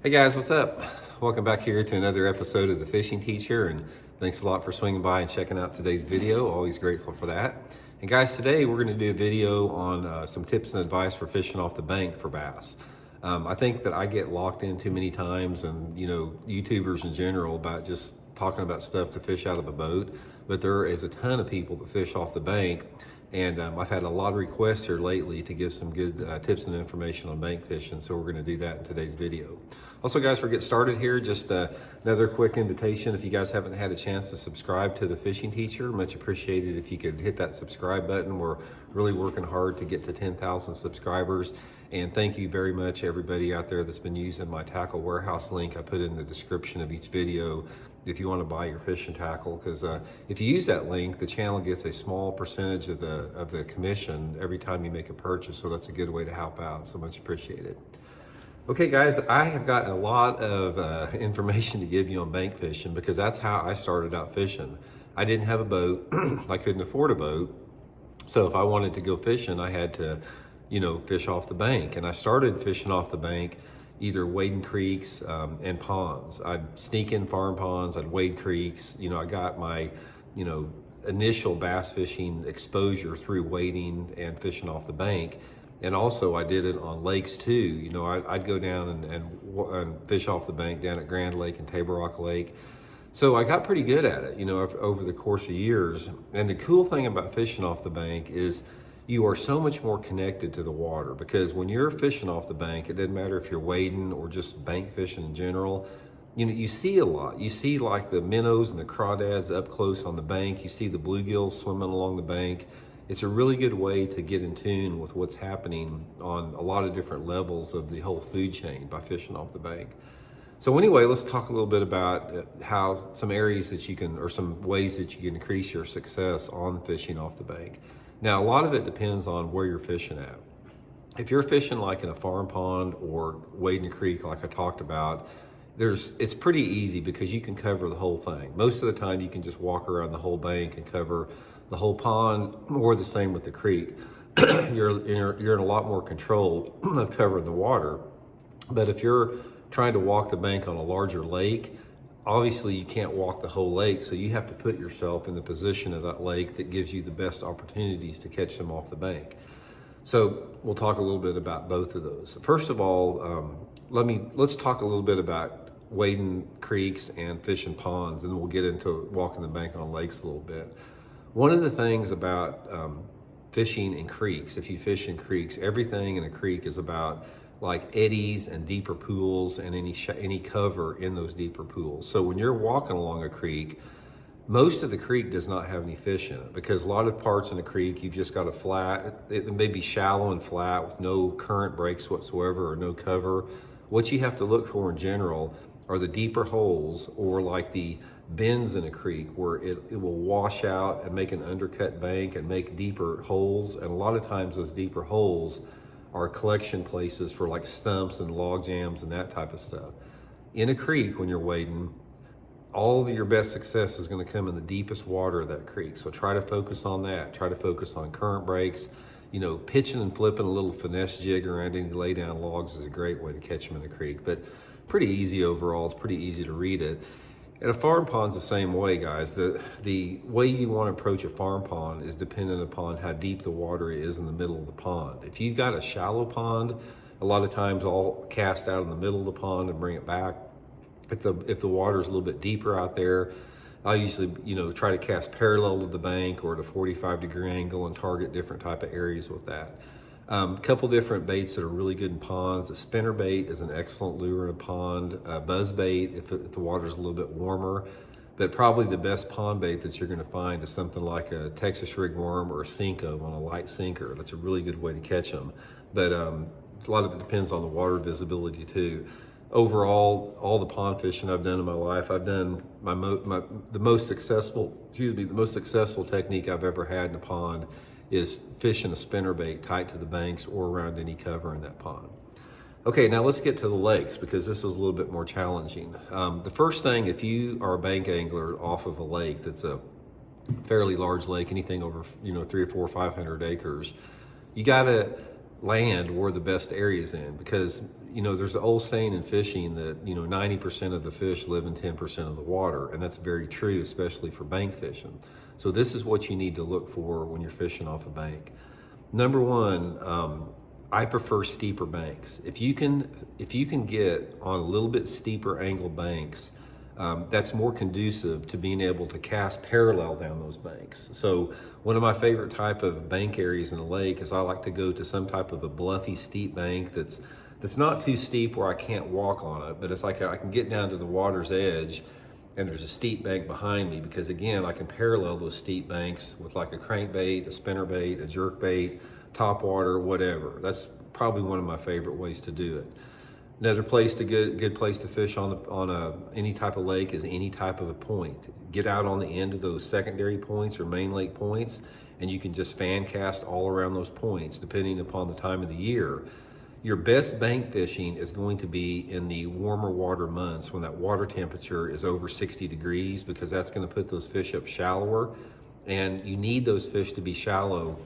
Hey guys, what's up? Welcome back here to another episode of The Fishing Teacher, and thanks a lot for swinging by and checking out today's video. Always grateful for that. And guys, today we're going to do a video on some tips and advice for fishing off the bank for bass. I think that I get locked in too many times, and YouTubers in general, about just talking about stuff to fish out of a boat, but there is a ton of people that fish off the bank. And I've had a lot of requests here lately to give some good tips and information on bank fishing, so we're going to do that in today's video. Also, guys, for get started here, just another quick invitation. If you guys haven't had a chance to subscribe to The Fishing Teacher, much appreciated if you could hit that subscribe button. We're really working hard to get to 10,000 subscribers. And thank you very much, everybody out there that's been using my tackle warehouse link I put in the description of each video if you want to buy your fishing tackle, because if you use that link, the channel gets a small percentage of the commission every time you make a purchase. So that's a good way to help out. So much appreciated. Okay, guys, I have gotten a lot of information to give you on bank fishing because that's how I started out fishing. I didn't have a boat. I couldn't afford a boat. So if I wanted to go fishing, I had to, fish off the bank. And I started fishing off the bank, either wading creeks and ponds. I'd sneak in farm ponds, I'd wade creeks. I got my, initial bass fishing exposure through wading and fishing off the bank. And also I did it on lakes too. I'd go down and fish off the bank down at Grand Lake and Table Rock Lake. So I got pretty good at it, over the course of years. And the cool thing about fishing off the bank is you are so much more connected to the water, because when you're fishing off the bank, it doesn't matter if you're wading or just bank fishing in general, you see a lot. You see like the minnows and the crawdads up close on the bank. You see the bluegills swimming along the bank. It's a really good way to get in tune with what's happening on a lot of different levels of the whole food chain by fishing off the bank. So anyway, let's talk a little bit about how some areas that you can, or some ways that you can increase your success on fishing off the bank. Now, a lot of it depends on where you're fishing at. If you're fishing like in a farm pond or wading a creek like I talked about, it's pretty easy because you can cover the whole thing. Most of the time you can just walk around the whole bank and cover the whole pond, or the same with the creek. You're in a lot more control of covering the water. But if you're trying to walk the bank on a larger lake, obviously you can't walk the whole lake, so you have to put yourself in the position of that lake that gives you the best opportunities to catch them off the bank. So we'll talk a little bit about both of those. First of all, let's talk a little bit about wading creeks and fishing ponds, and then we'll get into walking the bank on lakes a little bit. One of the things about fishing in creeks, if you fish in creeks, everything in a creek is about like eddies and deeper pools and any cover in those deeper pools. So when you're walking along a creek, most of the creek does not have any fish in it, because a lot of parts in the creek, you've just got a flat, it may be shallow and flat with no current breaks whatsoever or no cover. What you have to look for in general are the deeper holes, or like the bends in a creek where it will wash out and make an undercut bank and make deeper holes. And a lot of times those deeper holes are collection places for like stumps and log jams and that type of stuff. In a creek, when you're wading, all of your best success is going to come in the deepest water of that creek. So try to focus on that. Try to focus on current breaks. Pitching and flipping a little finesse jig around any lay down logs is a great way to catch them in a creek, but pretty easy overall. It's pretty easy to read it. And a farm pond's the same way, guys. The way you want to approach a farm pond is dependent upon how deep the water is in the middle of the pond. If you've got a shallow pond, a lot of times I'll cast out in the middle of the pond and bring it back. If the water is a little bit deeper out there, I'll usually try to cast parallel to the bank or at a 45-degree angle and target different type of areas with that. Couple different baits that are really good in ponds. A spinner bait is an excellent lure in a pond. Buzz bait if the water's a little bit warmer. But probably the best pond bait that you're going to find is something like a Texas rig worm or a Cinco on a light sinker. That's a really good way to catch them. But a lot of it depends on the water visibility too. Overall, all the pond fishing I've done in my life, I've done the most successful technique I've ever had in a pond is fishing a spinnerbait tight to the banks or around any cover in that pond. Okay, now let's get to the lakes, because this is a little bit more challenging. The first thing, if you are a bank angler off of a lake that's a fairly large lake, anything over 300 or 400 or 500 acres, you gotta land where the best areas in, because there's an old saying in fishing that 90% of the fish live in 10% of the water, and that's very true, especially for bank fishing. So this is what you need to look for when you're fishing off a bank. Number one, I prefer steeper banks. If you can get on a little bit steeper angle banks, that's more conducive to being able to cast parallel down those banks. So one of my favorite type of bank areas in a lake is I like to go to some type of a bluffy, steep bank that's not too steep where I can't walk on it, but it's like I can get down to the water's edge and there's a steep bank behind me, because again, I can parallel those steep banks with like a crankbait, a spinnerbait, a jerkbait, top water, whatever. That's probably one of my favorite ways to do it. Another place good place to fish on any type of lake is any type of a point. Get out on the end of those secondary points or main lake points, and you can just fan cast all around those points depending upon the time of the year. Your best bank fishing is going to be in the warmer water months when that water temperature is over 60 degrees, because that's going to put those fish up shallower, and you need those fish to be shallow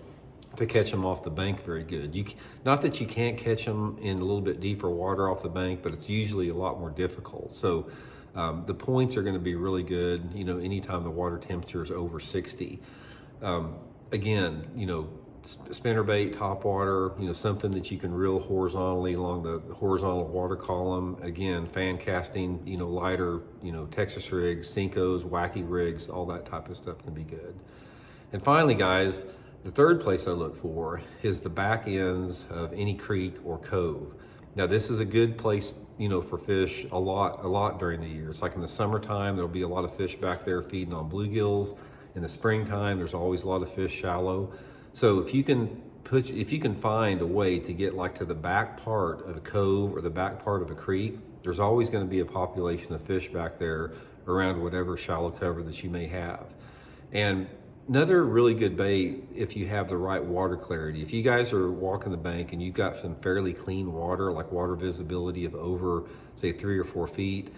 to catch them off the bank very good. Not that you can't catch them in a little bit deeper water off the bank, but it's usually a lot more difficult. So the points are going to be really good, anytime the water temperature is over 60. Again, spinnerbait, top water, something that you can reel horizontally along the horizontal water column. Again, fan casting, lighter, Texas rigs, Cincos, wacky rigs, all that type of stuff can be good. And finally, guys, the third place I look for is the back ends of any creek or cove. Now, this is a good place, for fish a lot during the year. It's like in the summertime, there'll be a lot of fish back there feeding on bluegills. In the springtime, there's always a lot of fish shallow. So if you can find a way to get like to the back part of a cove or the back part of a creek, there's always going to be a population of fish back there around whatever shallow cover that you may have. And another really good bait, if you have the right water clarity, if you guys are walking the bank and you've got some fairly clean water, like water visibility of over, say, 3 or 4 feet,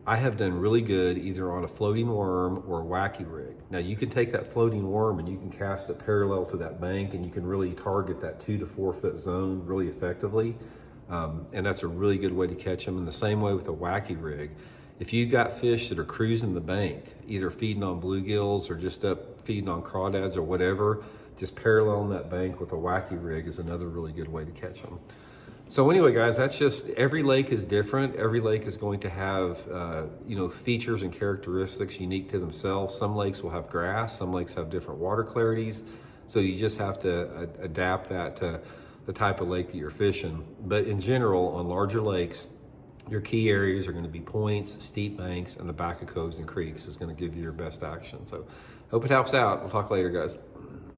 I have done really good either on a floating worm or a wacky rig. Now, you can take that floating worm and you can cast it parallel to that bank, and you can really target that 2 to 4 foot zone really effectively. And that's a really good way to catch them. And the same way with a wacky rig. If you've got fish that are cruising the bank, either feeding on bluegills or just up feeding on crawdads or whatever, just paralleling that bank with a wacky rig is another really good way to catch them. So anyway, guys, that's just, every lake is different. Every lake is going to have, features and characteristics unique to themselves. Some lakes will have grass, some lakes have different water clarities. So you just have to adapt that to the type of lake that you're fishing. But in general, on larger lakes, your key areas are going to be points, steep banks, and the back of coves and creeks is going to give you your best action. So hope it helps out. We'll talk later, guys.